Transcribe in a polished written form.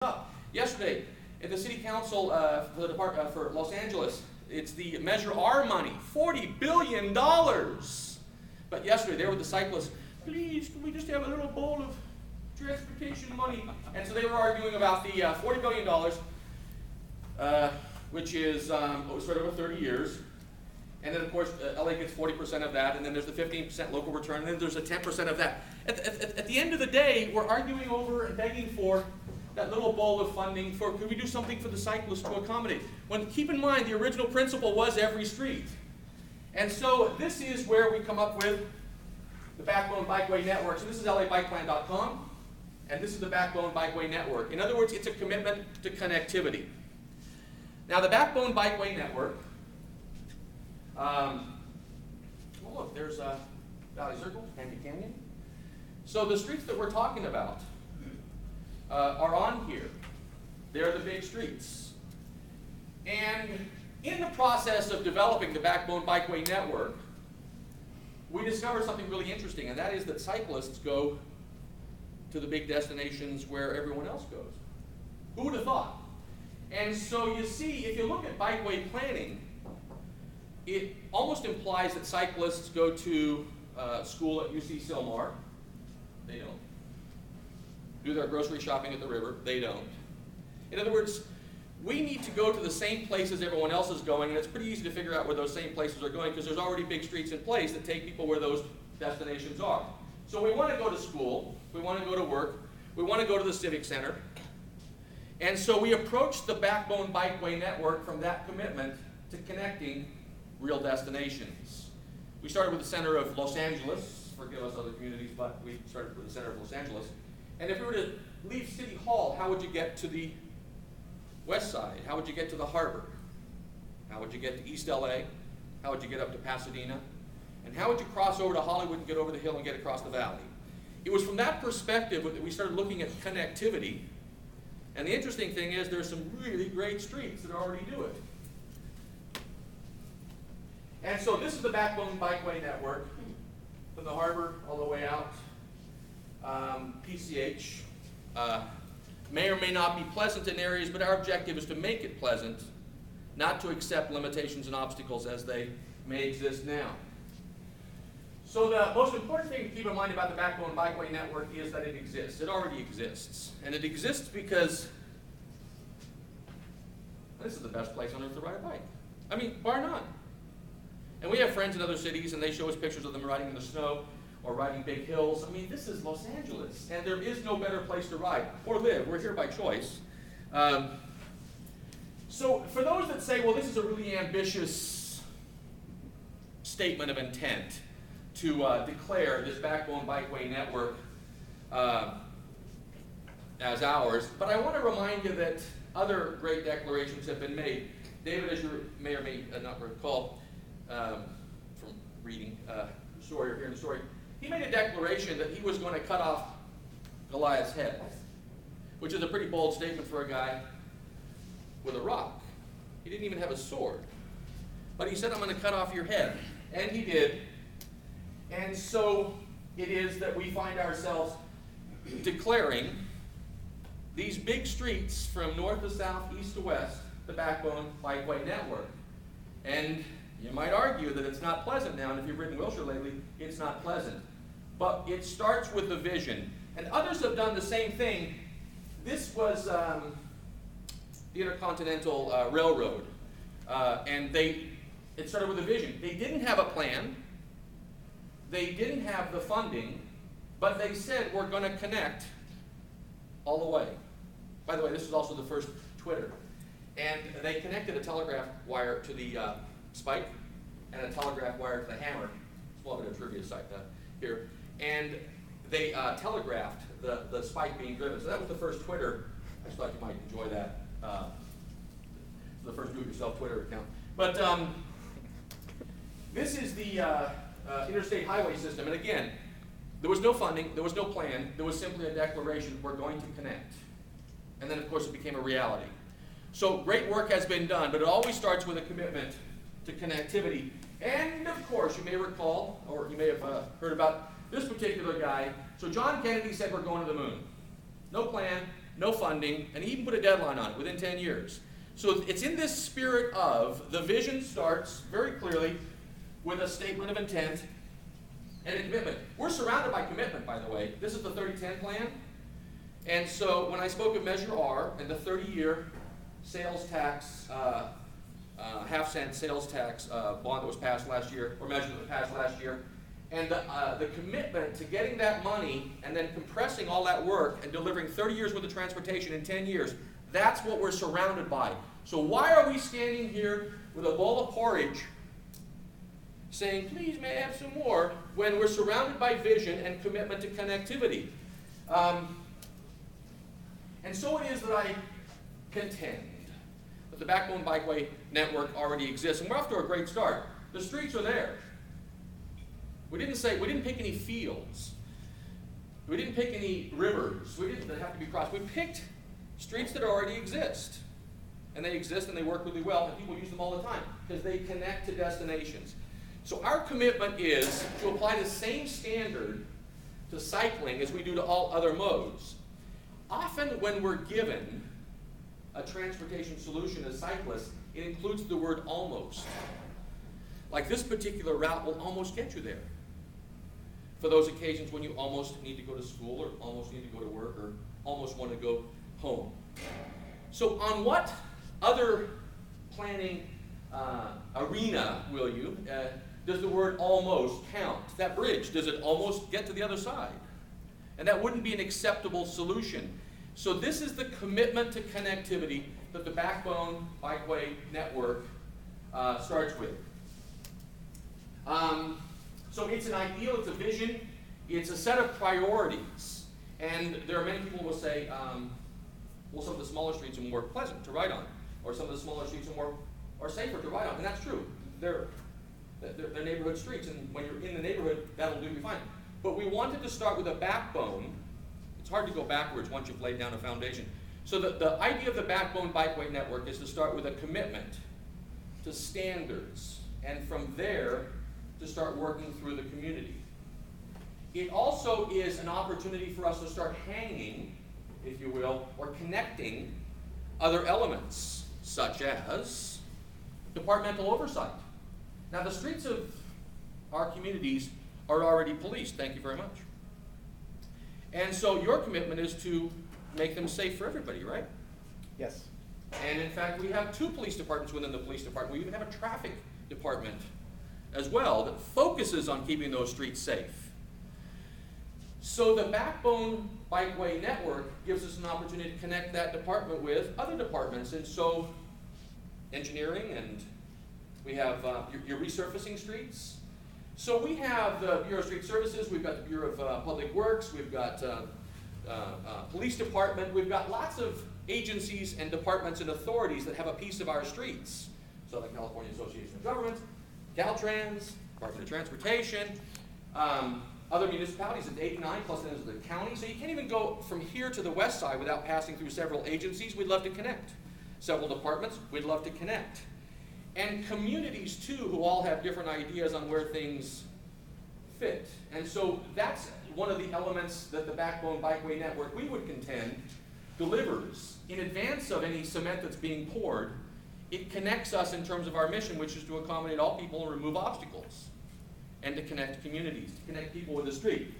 up. Yesterday, at the City Council for the Department for Los Angeles, it's the Measure R money, $40 billion. But yesterday, there were the cyclists. Please, can we just have a little bowl of transportation money? And so they were arguing about the $40 billion, which is sort of over 30 years. And then, of course, LA gets 40% of that, and then there's the 15% local return, and then there's a 10% of that. At the end of the day, we're arguing over and begging for that little bowl of funding for, could we do something for the cyclists to accommodate? When, keep in mind, the original principle was every street. And so this is where we come up with the Backbone Bikeway Network. So this is LABikePlan.com, and this is the Backbone Bikeway Network. In other words, it's a commitment to connectivity. Now, the Backbone Bikeway Network, well, look, there's Valley Circle, Candy Canyon. So the streets that we're talking about are on here. They're the big streets. And in the process of developing the Backbone Bikeway Network, we discovered something really interesting, and that is that cyclists go to the big destinations where everyone else goes. Who would have thought? And so you see, if you look at bikeway planning, it almost implies that cyclists go to school at UC Silmar. They don't. Do their grocery shopping at the river. They don't. In other words, we need to go to the same places everyone else is going, and it's pretty easy to figure out where those same places are going because there's already big streets in place that take people where those destinations are. So we want to go to school, we want to go to work, we want to go to the Civic Center, and so we approached the Backbone Bikeway Network from that commitment to connecting real destinations. We started with the center of Los Angeles, forgive us other communities, but we started with the center of Los Angeles. And if we were to leave City Hall, how would you get to the west side? How would you get to the harbor? How would you get to East LA? How would you get up to Pasadena? And how would you cross over to Hollywood and get over the hill and get across the valley? It was from that perspective that we started looking at connectivity. And the interesting thing is there's some really great streets that already do it. And so this is the Backbone Bikeway Network, from the harbor all the way out. PCH may or may not be pleasant in areas, but our objective is to make it pleasant, not to accept limitations and obstacles as they may exist now. So the most important thing to keep in mind about the Backbone Bikeway Network is that it exists. It already exists. And it exists because this is the best place on earth to ride a bike. I mean, bar none. And we have friends in other cities, and they show us pictures of them riding in the snow or riding big hills. I mean, this is Los Angeles, and there is no better place to ride or live. We're here by choice. So for those that say, well, this is a really ambitious statement of intent to declare this Backbone Bikeway Network as ours, but I want to remind you that other great declarations have been made. David, as you may or may not recall, from reading the story or hearing the story, he made a declaration that he was going to cut off Goliath's head, which is a pretty bold statement for a guy with a rock. He didn't even have a sword. But he said, I'm going to cut off your head. And he did. And so it is that we find ourselves declaring these big streets from north to south, east to west, the Backbone Bikeway Network. And you might argue that it's not pleasant now, and if you've ridden Wilshire lately, it's not pleasant. But it starts with the vision. And others have done the same thing. This was the Intercontinental Railroad, and it started with a vision. They didn't have a plan. They didn't have the funding, but they said, we're going to connect all the way. By the way, this was also the first Twitter. And they connected a telegraph wire to the spike and a telegraph wire to the hammer. It's a little bit of trivia site here. And they telegraphed the spike being driven. So that was the first Twitter. I just thought you might enjoy that. The first do-it-yourself Twitter account. But this is the interstate highway system. And again, there was no funding, there was no plan, there was simply a declaration, we're going to connect. And then, of course, it became a reality. So great work has been done, but it always starts with a commitment to connectivity. And of course, you may recall, or you may have heard about this particular guy. So John Kennedy said we're going to the moon. No plan, no funding, and he even put a deadline on it, within 10 years. So it's in this spirit of, the vision starts very clearly with a statement of intent and a commitment. We're surrounded by commitment, by the way. This is the 30-10 plan. And so when I spoke of Measure R and the 30-year sales tax, half-cent sales tax bond that was passed last year, or measure that was passed last year, and the commitment to getting that money and then compressing all that work and delivering 30 years worth of transportation in 10 years, that's what we're surrounded by. So why are we standing here with a bowl of porridge saying, please may I have some more, when we're surrounded by vision and commitment to connectivity? And so it is that I contend that the Backbone Bikeway Network already exists, and we're off to a great start. The streets are there. We didn't pick any fields. We didn't pick any rivers. That have to be crossed. We picked streets that already exist. And they exist and they work really well, and people use them all the time because they connect to destinations. So our commitment is to apply the same standard to cycling as we do to all other modes. Often when we're given a transportation solution as cyclists, it includes the word almost. Like this particular route will almost get you there. For those occasions when you almost need to go to school, or almost need to go to work, or almost want to go home. So on what other planning arena, will you, does the word almost count? That bridge, does it almost get to the other side? And that wouldn't be an acceptable solution. So this is the commitment to connectivity that the Backbone Bikeway Network starts with. So it's an ideal, it's a vision, it's a set of priorities. And there are many people who will say, well, some of the smaller streets are more pleasant to ride on, or some of the smaller streets are safer to ride on, and that's true. They're neighborhood streets, and when you're in the neighborhood, that'll do you fine. But we wanted to start with a backbone. It's hard to go backwards once you've laid down a foundation. So the idea of the Backbone Bikeway Network is to start with a commitment to standards, and from there, to start working through the community. It also is an opportunity for us to start hanging, if you will, or connecting other elements, such as departmental oversight. Now, the streets of our communities are already policed, thank you very much. And so your commitment is to make them safe for everybody, right? Yes. And in fact, we have 2 police departments within the police department. We even have a traffic department as well that focuses on keeping those streets safe. So the Backbone Bikeway Network gives us an opportunity to connect that department with other departments, and so engineering, and we have your resurfacing streets. So we have the Bureau of Street Services, we've got the Bureau of Public Works, we've got police department, we've got lots of agencies and departments and authorities that have a piece of our streets. Southern California Association of Governments, Caltrans, Department of Transportation, other municipalities, it's 89 plus then there's the county, so you can't even go from here to the west side without passing through several agencies. We'd love to connect. Several departments, we'd love to connect. And communities too, who all have different ideas on where things fit. And so that's one of the elements that the Backbone Bikeway Network, we would contend, delivers in advance of any cement that's being poured. It connects us in terms of our mission, which is to accommodate all people and remove obstacles, and to connect communities, to connect people with the street.